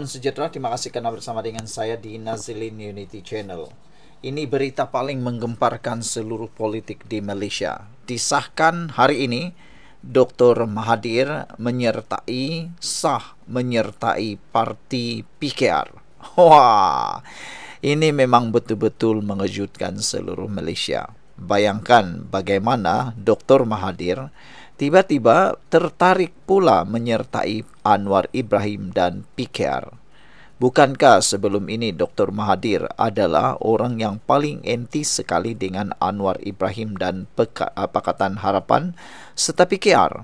Salam sejahtera, terima kasih karena bersama dengan saya di Nazilin Unity Channel. Ini berita paling menggemparkan seluruh politik di Malaysia. Disahkan hari ini, Dr. Mahathir sah menyertai parti PKR. Wah, ini memang betul-betul mengejutkan seluruh Malaysia. Bayangkan bagaimana Dr. Mahathir tiba-tiba tertarik pula menyertai Anwar Ibrahim dan PKR. Bukankah sebelum ini Dr. Mahathir adalah orang yang paling anti sekali dengan Anwar Ibrahim dan Pakatan Harapan serta PKR?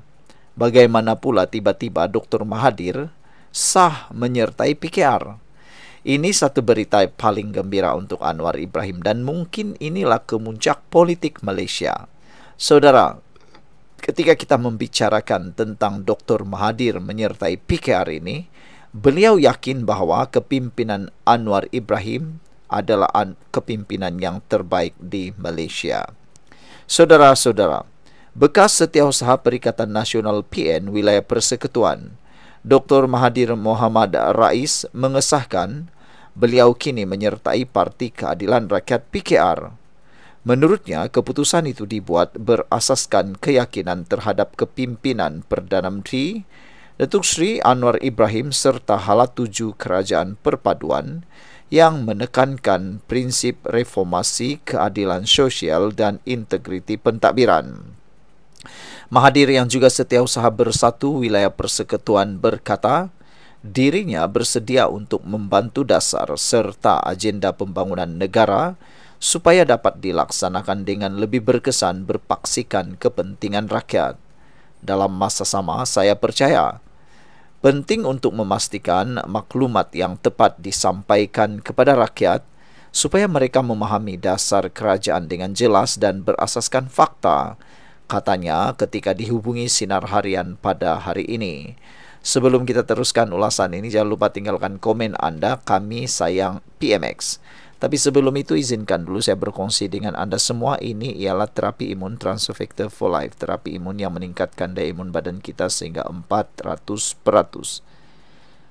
Bagaimana pula tiba-tiba Dr. Mahathir sah menyertai PKR? Ini satu berita paling gembira untuk Anwar Ibrahim dan mungkin inilah kemuncak politik Malaysia. Saudara, ketika kita membicarakan tentang Dr. Mahathir menyertai PKR ini, beliau yakin bahawa kepimpinan Anwar Ibrahim adalah kepimpinan yang terbaik di Malaysia. Saudara-saudara, bekas Setiausaha Perikatan Nasional PN Wilayah Persekutuan, Dr. Mahathir Mohamad Rais mengesahkan beliau kini menyertai Parti Keadilan Rakyat PKR. Menurutnya, keputusan itu dibuat berasaskan keyakinan terhadap kepimpinan Perdana Menteri Datuk Seri Anwar Ibrahim serta hala tuju kerajaan perpaduan yang menekankan prinsip reformasi, keadilan sosial dan integriti pentadbiran. Mahathir yang juga Setiausaha Bersatu Wilayah Persekutuan berkata, dirinya bersedia untuk membantu dasar serta agenda pembangunan negara supaya dapat dilaksanakan dengan lebih berkesan berpaksikan kepentingan rakyat. Dalam masa sama, saya percaya penting untuk memastikan maklumat yang tepat disampaikan kepada rakyat supaya mereka memahami dasar kerajaan dengan jelas dan berasaskan fakta, katanya ketika dihubungi Sinar Harian pada hari ini. Sebelum kita teruskan ulasan ini, jangan lupa tinggalkan komen Anda. Kami sayang PMX. Tapi sebelum itu, izinkan dulu saya berkongsi dengan Anda semua. Ini ialah terapi imun Transfer Factor for Life. Terapi imun yang meningkatkan daya imun badan kita sehingga 400%.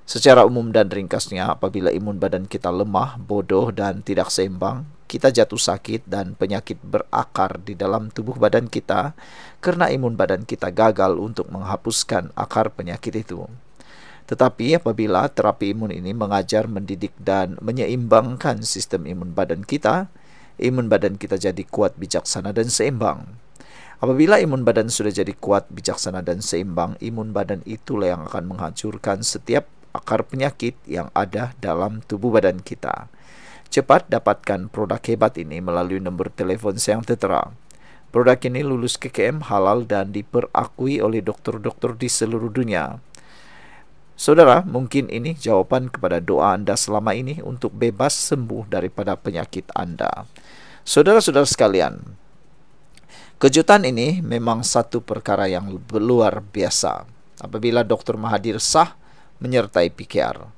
Secara umum dan ringkasnya, apabila imun badan kita lemah, bodoh dan tidak seimbang, kita jatuh sakit dan penyakit berakar di dalam tubuh badan kita karena imun badan kita gagal untuk menghapuskan akar penyakit itu. Tetapi apabila terapi imun ini mengajar, mendidik dan menyeimbangkan sistem imun badan kita jadi kuat, bijaksana dan seimbang. Apabila imun badan sudah jadi kuat, bijaksana dan seimbang, imun badan itulah yang akan menghancurkan setiap akar penyakit yang ada dalam tubuh badan kita. Cepat dapatkan produk hebat ini melalui nombor telefon saya yang tertera. Produk ini lulus KKM, halal dan diperakui oleh doktor-doktor di seluruh dunia. Saudara, mungkin ini jawaban kepada doa Anda selama ini untuk bebas sembuh daripada penyakit Anda. Saudara-saudara sekalian, kejutan ini memang satu perkara yang luar biasa. Apabila Dr. Mahathir sah menyertai PKR,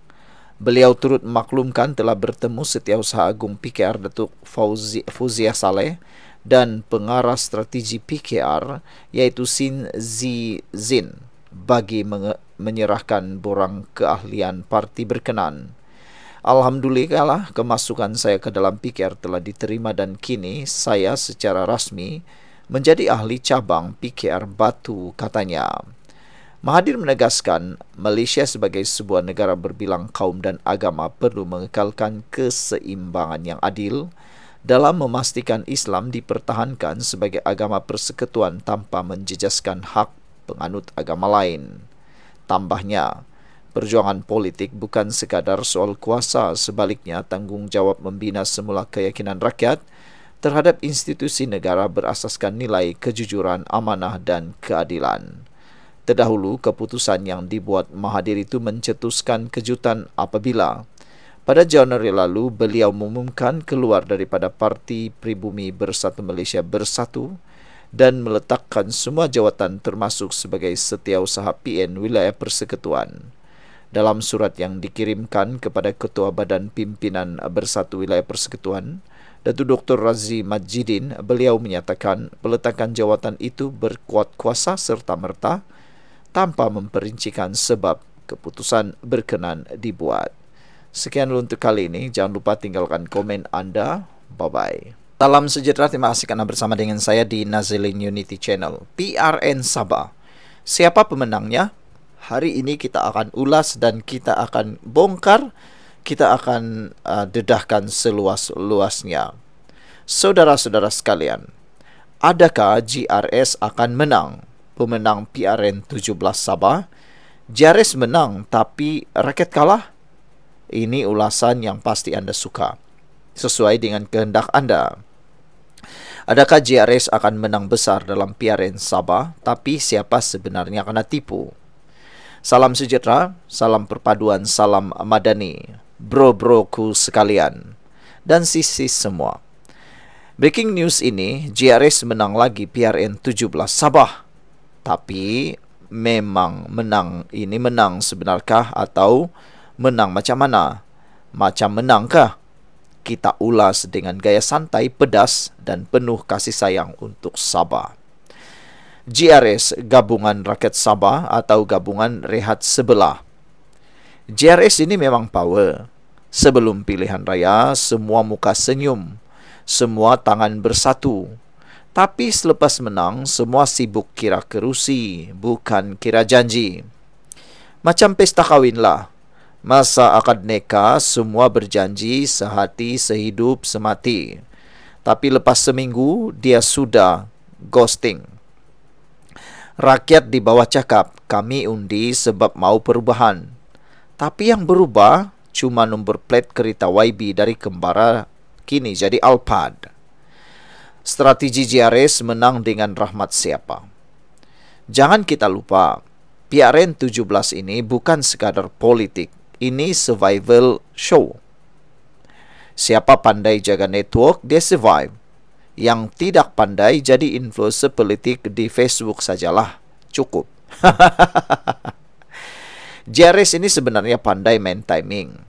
beliau turut memaklumkan telah bertemu Setiausaha Agung PKR Datuk Fauziah Saleh dan pengarah strategi PKR iaitu Sin Zin bagi menyerahkan borang keahlian parti berkenan. Alhamdulillah, kemasukan saya ke dalam PKR telah diterima dan kini saya secara rasmi menjadi ahli cabang PKR Batu, katanya. Mahathir menegaskan Malaysia sebagai sebuah negara berbilang kaum dan agama perlu mengekalkan keseimbangan yang adil dalam memastikan Islam dipertahankan sebagai agama persekutuan tanpa menjejaskan hak penganut agama lain. Tambahnya, perjuangan politik bukan sekadar soal kuasa, sebaliknya tanggungjawab membina semula keyakinan rakyat terhadap institusi negara berasaskan nilai kejujuran, amanah dan keadilan. Terdahulu, keputusan yang dibuat Mahathir itu mencetuskan kejutan apabila pada Januari lalu beliau mengumumkan keluar daripada Parti Pribumi Bersatu Malaysia Bersatu dan meletakkan semua jawatan termasuk sebagai Setiausaha PN Wilayah Persekutuan. Dalam surat yang dikirimkan kepada Ketua Badan Pimpinan Bersatu Wilayah Persekutuan, Datuk Dr. Razli Majidin, beliau menyatakan peletakan jawatan itu berkuat kuasa serta-merta tanpa memperincikan sebab keputusan berkenan dibuat. Sekian dulu untuk kali ini. Jangan lupa tinggalkan komen Anda. Bye-bye. Salam sejahtera. Terima kasih karena bersama dengan saya di Nazilin Unity Channel. PRN Sabah. Siapa pemenangnya? Hari ini kita akan ulas dan kita akan bongkar. Kita akan dedahkan seluas-luasnya. Saudara-saudara sekalian, adakah GRS akan menang? Pemenang PRN 17 Sabah. GRS menang tapi rakyat kalah? Ini ulasan yang pasti Anda suka, sesuai dengan kehendak Anda. Adakah GRS akan menang besar dalam PRN Sabah, tapi siapa sebenarnya kena tipu? Salam sejahtera, salam perpaduan, salam madani, bro-broku sekalian, dan sis-sis semua. Breaking news ini, GRS menang lagi PRN 17 Sabah. Tapi memang menang ini menang sebenarkah atau menang macam mana? Macam menangkah? Kita ulas dengan gaya santai, pedas, dan penuh kasih sayang untuk Sabah. GRS, Gabungan Rakyat Sabah atau Gabungan Rehat Sebelah. GRS ini memang power. Sebelum pilihan raya, semua muka senyum, semua tangan bersatu. Tapi selepas menang, semua sibuk kira kerusi, bukan kira janji. Macam pesta kawin lah. Masa akad nikah, semua berjanji sehati, sehidup, semati. Tapi lepas seminggu, dia sudah ghosting. Rakyat di bawah cakap, kami undi sebab mau perubahan. Tapi yang berubah, cuma nombor plat kereta YB dari Kembara, kini jadi Alphard. Strategi GRS menang dengan rahmat siapa? Jangan kita lupa, PRN 17 ini bukan sekadar politik. Ini survival show. Siapa pandai jaga network, dia survive. Yang tidak pandai jadi influencer politik di Facebook sajalah. Cukup. GRS ini sebenarnya pandai main timing.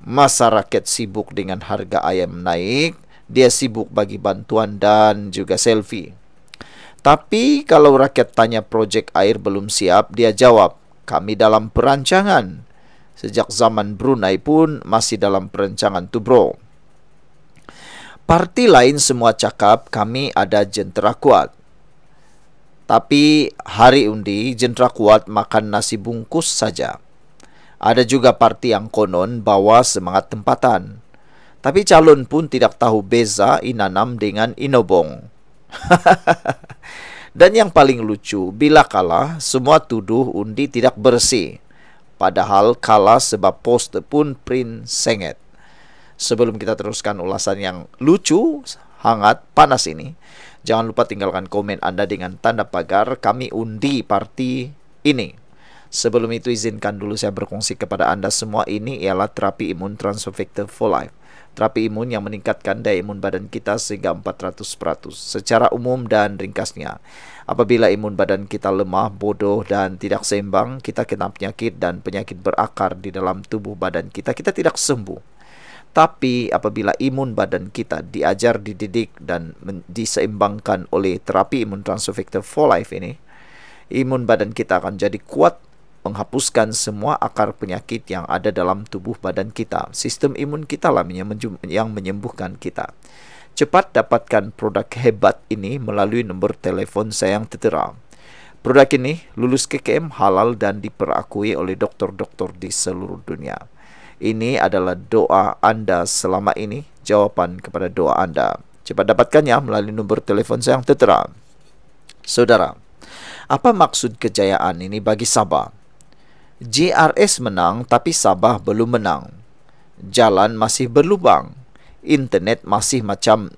Masyarakat sibuk dengan harga ayam naik, dia sibuk bagi bantuan dan juga selfie. Tapi kalau rakyat tanya projek air belum siap, dia jawab, kami dalam perancangan. Sejak zaman Brunei pun masih dalam perancangan tu bro. Parti lain semua cakap kami ada jentera kuat. Tapi hari undi jentera kuat makan nasi bungkus saja. Ada juga parti yang konon bawa semangat tempatan. Tapi calon pun tidak tahu beza inanam dengan inobong. Dan yang paling lucu, bila kalah semua tuduh undi tidak bersih. Padahal kalah sebab poster pun print sengit. Sebelum kita teruskan ulasan yang lucu, hangat, panas ini, jangan lupa tinggalkan komen Anda dengan tanda pagar kami undi parti ini. Sebelum itu izinkan dulu saya berkongsi kepada Anda semua, ini ialah terapi imun Transfer Factor for Life. Terapi imun yang meningkatkan daya imun badan kita sehingga 400%. Secara umum dan ringkasnya, apabila imun badan kita lemah, bodoh dan tidak seimbang, kita kena penyakit dan penyakit berakar di dalam tubuh badan kita. Kita tidak sembuh. Tapi apabila imun badan kita diajar, dididik dan diseimbangkan oleh terapi imun Transfer Factor for Life ini, imun badan kita akan jadi kuat, menghapuskan semua akar penyakit yang ada dalam tubuh badan kita. Sistem imun kita lah yang menyembuhkan kita. Cepat dapatkan produk hebat ini melalui nombor telefon saya yang tertera. Produk ini lulus KKM, halal dan diperakui oleh doktor-doktor di seluruh dunia. Ini adalah doa Anda selama ini, jawaban kepada doa Anda. Cepat dapatkannya melalui nombor telefon saya yang tertera. Saudara, apa maksud kejayaan ini bagi Sabah? GRS menang tapi Sabah belum menang. Jalan masih berlubang. Internet masih macam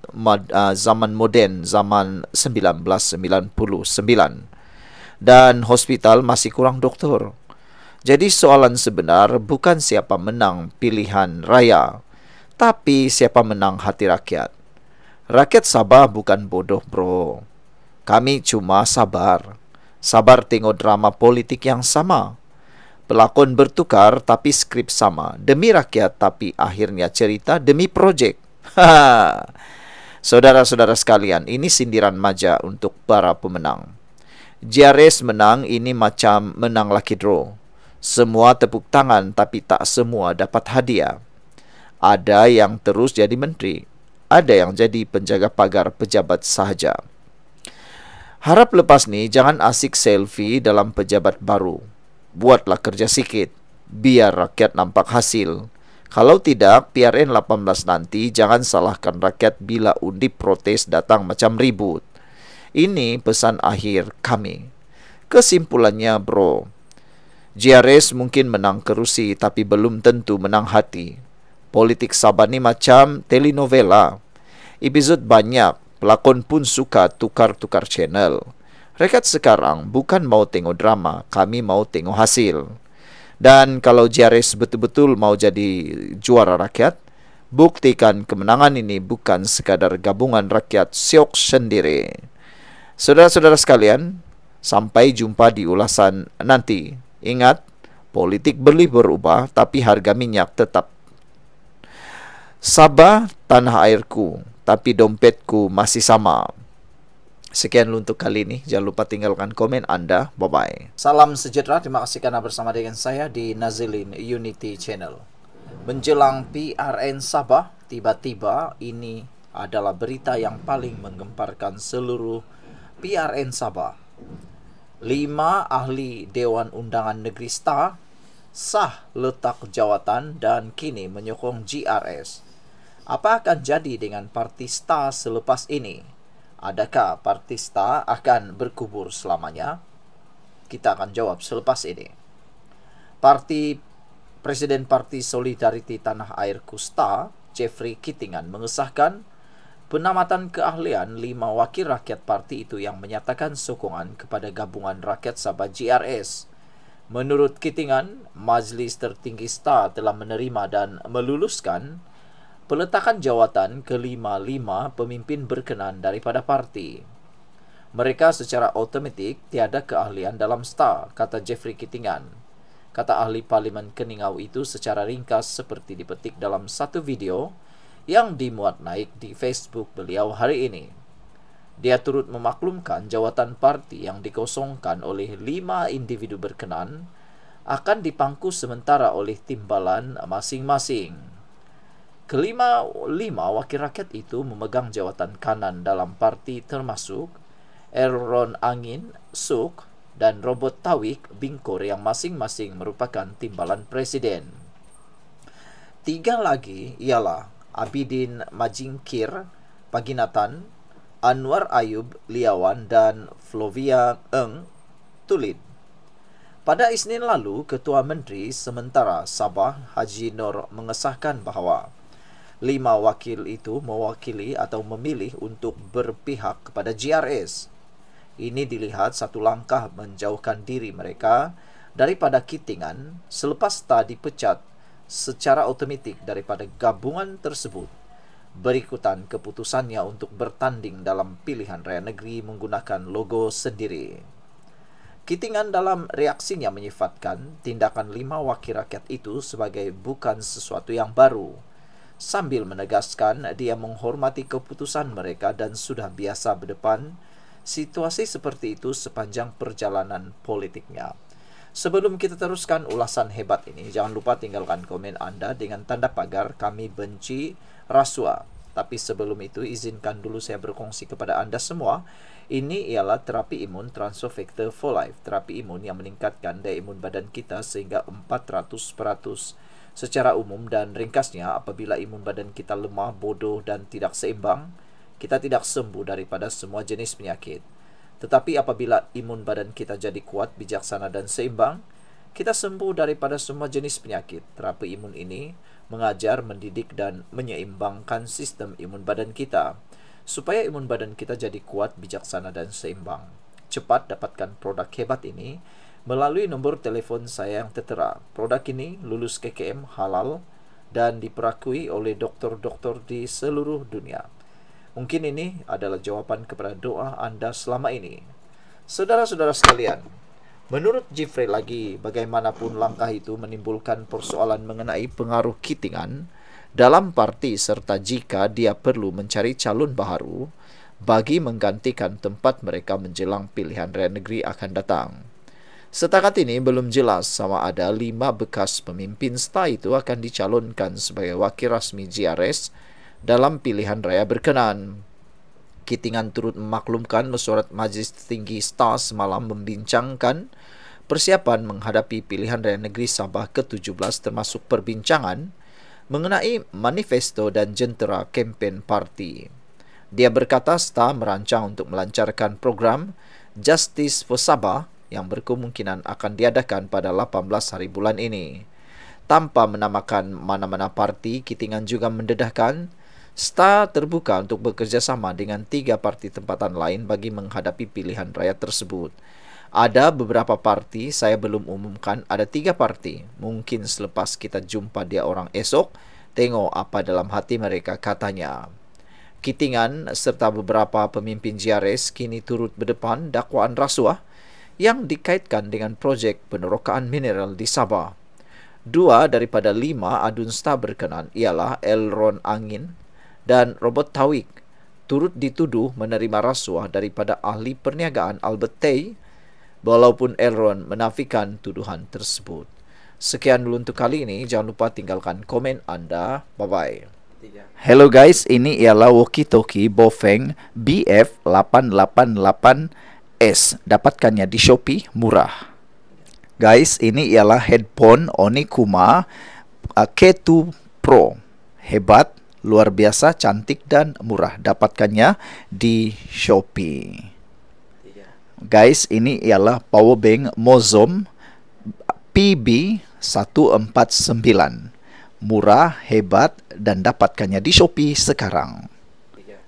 zaman moden, zaman 1999. Dan hospital masih kurang doktor. Jadi soalan sebenar bukan siapa menang pilihan raya, tapi siapa menang hati rakyat. Rakyat Sabah bukan bodoh bro. Kami cuma sabar. Sabar tengok drama politik yang sama. Pelakon bertukar tapi skrip sama. Demi rakyat tapi akhirnya cerita demi projek. Saudara-saudara sekalian, ini sindiran maja untuk para pemenang. GRS menang ini macam menang lucky draw. Semua tepuk tangan tapi tak semua dapat hadiah. Ada yang terus jadi menteri, ada yang jadi penjaga pagar pejabat sahaja. Harap lepas ni jangan asik selfie dalam pejabat baru. Buatlah kerja sikit, biar rakyat nampak hasil. Kalau tidak, PRN 18 nanti jangan salahkan rakyat bila undip protes datang macam ribut. Ini pesan akhir kami. Kesimpulannya bro, GRS mungkin menang kerusi tapi belum tentu menang hati. Politik Sabah ni macam telenovela. Episod banyak, pelakon pun suka tukar-tukar channel. Rakyat sekarang bukan mau tengok drama, kami mau tengok hasil. Dan kalau GRS betul-betul mau jadi juara rakyat, buktikan kemenangan ini bukan sekadar gabungan rakyat siok sendiri. Saudara-saudara sekalian, sampai jumpa di ulasan nanti. Ingat, politik boleh berubah tapi harga minyak tetap. Sabah tanah airku, tapi dompetku masih sama. Sekian untuk kali ini. Jangan lupa tinggalkan komen Anda. Bye-bye. Salam sejahtera. Terima kasih karena bersama dengan saya di Nazilin Unity Channel. Menjelang PRN Sabah, tiba-tiba ini adalah berita yang paling menggemparkan seluruh PRN Sabah. 5 ahli Dewan Undangan Negeri sah letak jawatan dan kini menyokong GRS. Apa akan jadi dengan parti STAR selepas ini? Adakah parti STAR akan berkubur selamanya? Kita akan jawab selepas ini. Presiden Parti Solidariti Tanah Airku STAR, Jeffrey Kittingan, mengesahkan penamatan keahlian 5 wakil rakyat parti itu yang menyatakan sokongan kepada Gabungan Rakyat Sabah GRS. Menurut Kittingan, Majlis Tertinggi STAR telah menerima dan meluluskan peletakan jawatan ke-5 pemimpin berkenan daripada parti. Mereka secara otomatik tiada keahlian dalam STAR, kata Jeffrey Kittingan. Kata ahli Parlimen Keningau itu secara ringkas seperti dipetik dalam satu video yang dimuat naik di Facebook beliau hari ini. Dia turut memaklumkan jawatan parti yang dikosongkan oleh 5 individu berkenan akan dipangku sementara oleh timbalan masing-masing. Kelima wakil rakyat itu memegang jawatan kanan dalam parti termasuk Aaron Angin, Suk, dan Robert Tawik, Bingkor yang masing-masing merupakan timbalan presiden. 3 lagi ialah Abidin Majingkir, Paginatan, Anwar Ayub Liawan, dan Flovia Eng Tulid. Pada Isnin lalu, Ketua Menteri Sementara Sabah Haji Nur mengesahkan bahawa 5 wakil itu mewakili atau memilih untuk berpihak kepada GRS. Ini dilihat satu langkah menjauhkan diri mereka daripada Kittingan selepas STAR dipecat secara otomatik daripada gabungan tersebut. Berikutan keputusannya untuk bertanding dalam pilihan raya negeri menggunakan logo sendiri. Kittingan dalam reaksinya menyifatkan tindakan 5 wakil rakyat itu sebagai bukan sesuatu yang baru, sambil menegaskan dia menghormati keputusan mereka dan sudah biasa berdepan situasi seperti itu sepanjang perjalanan politiknya. Sebelum kita teruskan ulasan hebat ini, jangan lupa tinggalkan komen Anda dengan tanda pagar kami benci rasuah. Tapi sebelum itu, izinkan dulu saya berkongsi kepada Anda semua. Ini ialah terapi imun Transfer Factor for Life. Terapi imun yang meningkatkan daya imun badan kita sehingga 400%. Secara umum dan ringkasnya, apabila imun badan kita lemah, bodoh dan tidak seimbang, kita tidak sembuh daripada semua jenis penyakit. Tetapi apabila imun badan kita jadi kuat, bijaksana dan seimbang, kita sembuh daripada semua jenis penyakit. Terapi imun ini mengajar, mendidik dan menyeimbangkan sistem imun badan kita supaya imun badan kita jadi kuat, bijaksana dan seimbang. Cepat dapatkan produk hebat ini melalui nombor telefon saya yang tertera. Produk ini lulus KKM halal dan diperakui oleh doktor-doktor di seluruh dunia. Mungkin ini adalah jawaban kepada doa Anda selama ini. Saudara-saudara sekalian, menurut Jeffrey lagi, bagaimanapun langkah itu menimbulkan persoalan mengenai pengaruh Kittingan dalam parti serta jika dia perlu mencari calon baharu bagi menggantikan tempat mereka menjelang pilihan raya negeri akan datang. Setakat ini belum jelas sama ada 5 bekas pemimpin STA itu akan dicalonkan sebagai wakil rasmi GRS dalam pilihan raya berkenan. Kitingan turut memaklumkan mesyuarat Majlis Tinggi STA semalam membincangkan persiapan menghadapi pilihan raya negeri Sabah ke-17 termasuk perbincangan mengenai manifesto dan jentera kempen parti. Dia berkata STA merancang untuk melancarkan program Justice for Sabah yang berkemungkinan akan diadakan pada 18 hari bulan ini. Tanpa menamakan mana-mana parti, Kitingan juga mendedahkan STA terbuka untuk bekerjasama dengan 3 parti tempatan lain bagi menghadapi pilihan raya tersebut. Ada beberapa parti, saya belum umumkan, ada 3 parti. Mungkin selepas kita jumpa dia orang esok, tengok apa dalam hati mereka, katanya. Kitingan serta beberapa pemimpin GRS kini turut berdepan dakwaan rasuah yang dikaitkan dengan projek penerokaan mineral di Sabah. 2 daripada 5 adun STA berkenan ialah Elron Angin dan Robert Tawik turut dituduh menerima rasuah daripada ahli perniagaan Albert Tay, walaupun Elron menafikan tuduhan tersebut. Sekian dulu untuk kali ini. Jangan lupa tinggalkan komen anda. Bye-bye. Hello guys, ini ialah walkie-talkie Bofeng BF888S. Dapatkannya di Shopee, murah. Guys, ini ialah headphone Onikuma K2 Pro. Hebat, luar biasa, cantik dan murah. Dapatkannya di Shopee. Guys, ini ialah power bank Mozom PB149. Murah, hebat dan dapatkannya di Shopee sekarang.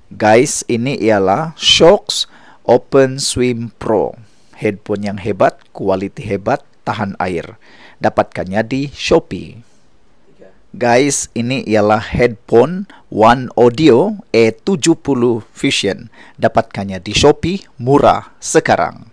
Guys, ini ialah Shocks Open Swim Pro. Headphone yang hebat, kualiti hebat, tahan air. Dapatkannya di Shopee. Guys, ini ialah headphone One Audio E70 Fusion. Dapatkannya di Shopee, murah sekarang.